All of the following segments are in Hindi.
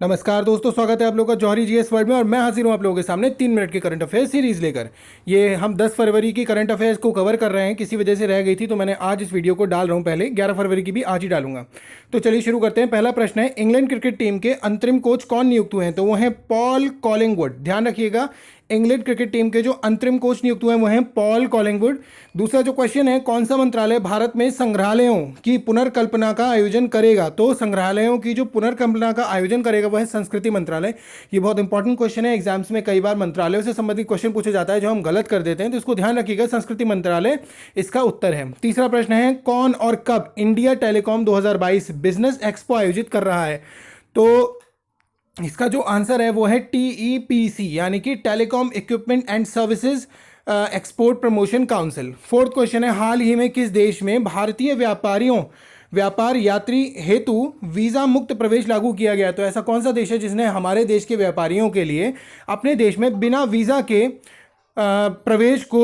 नमस्कार दोस्तों, स्वागत है आप लोगों का जौहरी जीएस वर्ल्ड में। और मैं हाजिर हूं आप लोगों के सामने 3 मिनट की करंट अफेयर्स सीरीज लेकर। ये हम 10 फरवरी की करंट अफेयर्स को कवर कर रहे हैं, किसी वजह से रह गई थी तो मैंने आज इस वीडियो को डाल रहा हूं। पहले 11 फरवरी की भी आज ही डालूंगा। तो चलिए शुरू करते हैं। पहला प्रश्न है, इंग्लैंड क्रिकेट टीम के अंतरिम कोच कौन नियुक्त हुए हैं? तो वो हैं पॉल कॉलिंगवुड। ध्यान रखिएगा, इंग्लैंड क्रिकेट टीम के जो अंतरिम कोच नियुक्त हुए हैं वो हैं पॉल कॉलिंगवुड। दूसरा जो क्वेश्चन है, कौन सा मंत्रालय भारत में संग्रहालयों की पुनर्कल्पना का आयोजन करेगा? तो संग्रहालयों की जो पुनर्कल्पना का आयोजन करेगा वो है संस्कृति मंत्रालय। ये बहुत इंपॉर्टेंट क्वेश्चन है, एग्जाम्स में कई बार मंत्रालयों से संबंधित क्वेश्चन पूछे जाता है जो हम गलत कर देते हैं, तो इसको ध्यान रखिएगा, संस्कृति मंत्रालय इसका उत्तर है। तीसरा प्रश्न है, कौन और कब इंडिया टेलीकॉम 2022 बिजनेस एक्सपो आयोजित कर रहा है? तो इसका जो आंसर है वो है TEPC, यानी कि telecom equipment and services export promotion council. Fourth question है, हाल ही में किस देश में भारतीय व्यापार यात्री हेतु वीज़ा मुक्त प्रवेश लागू किया गया? तो ऐसा कौन सा देश है जिसने हमारे देश के व्यापारियों के लिए अपने देश में बिना वीज़ा के प्रवेश को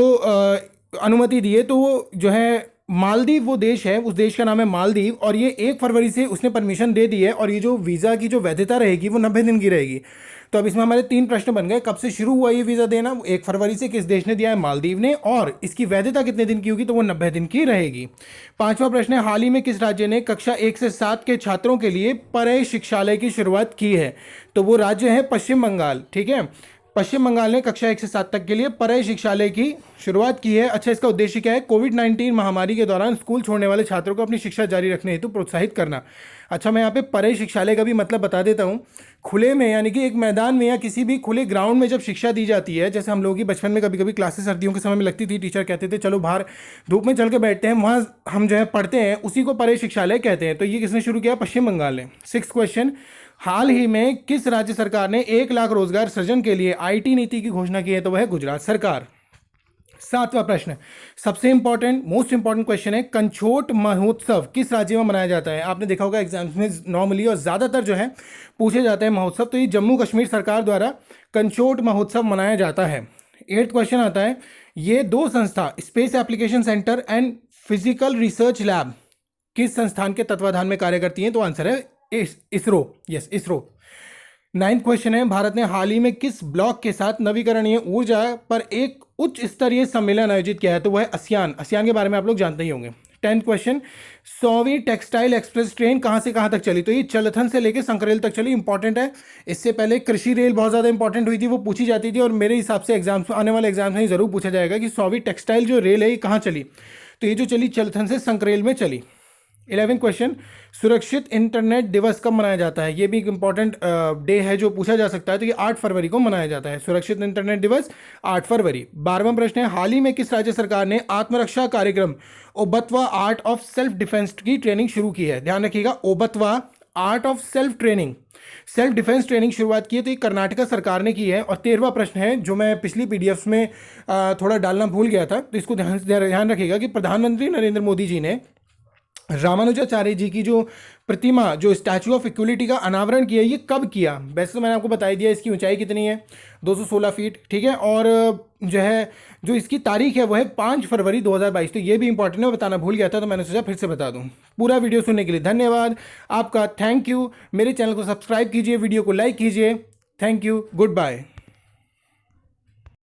अनुमति दी है? तो वो जो है मालदीव वो देश है, उस देश का नाम है मालदीव। और ये 1 फरवरी से उसने परमिशन दे दी है, और ये जो वीज़ा की जो वैधता रहेगी वो 90 दिन की रहेगी। तो अब इसमें हमारे 3 प्रश्न बन गए। कब से शुरू हुआ ये वीज़ा देना? 1 फरवरी से। किस देश ने दिया है? मालदीव ने। और इसकी वैधता कितने दिन की होगी? तो वो 90 दिन की रहेगी। पांचवा प्रश्न है, हाल ही में किस राज्य ने कक्षा 1 से 7 के छात्रों के लिए परय शिक्षालय की शुरुआत की है? तो वो राज्य है पश्चिम बंगाल। ठीक है, पश्चिम बंगाल ने कक्षा 1 से 7 तक के लिए परय शिक्षालय की शुरुआत की है। अच्छा, इसका उद्देश्य क्या है? कोविड-19 महामारी के दौरान स्कूल छोड़ने वाले छात्रों को अपनी शिक्षा जारी रखने हेतु प्रोत्साहित करना। अच्छा, मैं यहाँ पे परय शिक्षालय का भी मतलब बता देता हूँ। खुले में, यानी कि एक मैदान में या किसी भी खुले ग्राउंड में जब शिक्षा दी जाती है, जैसे हम लोगों की बचपन में कभी कभी क्लासेस सर्दियों के समय में लगती थी, टीचर कहते थे चलो बाहर धूप में चल के बैठते हैं, वहाँ हम जो है पढ़ते हैं, उसी को परय शिक्षालय कहते हैं। तो ये किसने शुरू किया? पश्चिम बंगाल ने। 6th क्वेश्चन, हाल ही में किस राज्य सरकार ने 1 लाख रोजगार सृजन के लिए IT नीति की घोषणा की है? तो वह है गुजरात सरकार। 7वां प्रश्न, सबसे इंपॉर्टेंट, मोस्ट इंपॉर्टेंट क्वेश्चन है, कंछोट महोत्सव किस राज्य में मनाया जाता है? आपने देखा होगा एग्जाम्स में नॉर्मली और ज़्यादातर जो है पूछे जाते हैं महोत्सव, तो ये जम्मू कश्मीर सरकार द्वारा कंछोट महोत्सव मनाया जाता है। 8th क्वेश्चन आता है, ये 2 संस्था space application centre and physical research lab किस संस्थान के तत्वाधान में कार्य करती हैं? तो आंसर है ISRO. Yes, ISRO. 9th question है, भारत ने हाल ही में किस ब्लॉक के साथ नवीकरणीय ऊर्जा पर एक उच्च स्तरीय सम्मेलन आयोजित किया है? तो वह है आसियान। आसियान के बारे में आप लोग जानते ही होंगे। 10th क्वेश्चन, 100वीं टेक्सटाइल एक्सप्रेस ट्रेन कहां से कहां तक चली? तो ये चलथन से लेकर संकरेल तक चली। इंपॉर्टेंट है। इससे पहले कृषि रेल बहुत ज़्यादा इंपॉर्टेंट हुई थी, वो पूछी जाती थी, और मेरे हिसाब से एग्जाम्स, आने वाले एग्जाम्स में जरूर पूछा जाएगा कि 100वीं टेक्सटाइल जो रेल है ये कहाँ चली? तो ये जो चली चलथन से संकरेल में चली। 11th क्वेश्चन, सुरक्षित इंटरनेट दिवस कब मनाया जाता है? ये भी एक इंपॉर्टेंट डे है जो पूछा जा सकता है। तो ये 8 फरवरी को मनाया जाता है, सुरक्षित इंटरनेट दिवस 8 फरवरी। 12वां प्रश्न है, हाल ही में किस राज्य सरकार ने आत्मरक्षा कार्यक्रम Obavva art of self defence की ट्रेनिंग शुरू की है? ध्यान रखिएगा, Obavva art of self defence training शुरुआत की है, तो ये कर्नाटका सरकार ने की है। और 13वां प्रश्न है, जो मैं पिछली PDFs में थोड़ा डालना भूल गया था, तो इसको ध्यान रखिएगा कि प्रधानमंत्री नरेंद्र मोदी जी ने रामानुजाचार्य जी की जो प्रतिमा, जो स्टैचू ऑफ इक्वलिटी का अनावरण किया, ये कब किया? वैसे तो मैंने आपको बता दिया इसकी ऊंचाई कितनी है, 216 फीट। ठीक है, और जो है जो इसकी तारीख है वो है 5 फरवरी 2022। तो ये भी इंपॉर्टेंट है, बताना भूल गया था, तो मैंने सोचा फिर से बता दूं। पूरा वीडियो सुनने के लिए धन्यवाद आपका, थैंक यू। मेरे चैनल को सब्सक्राइब कीजिए, वीडियो को लाइक कीजिए। Thank you, good bye.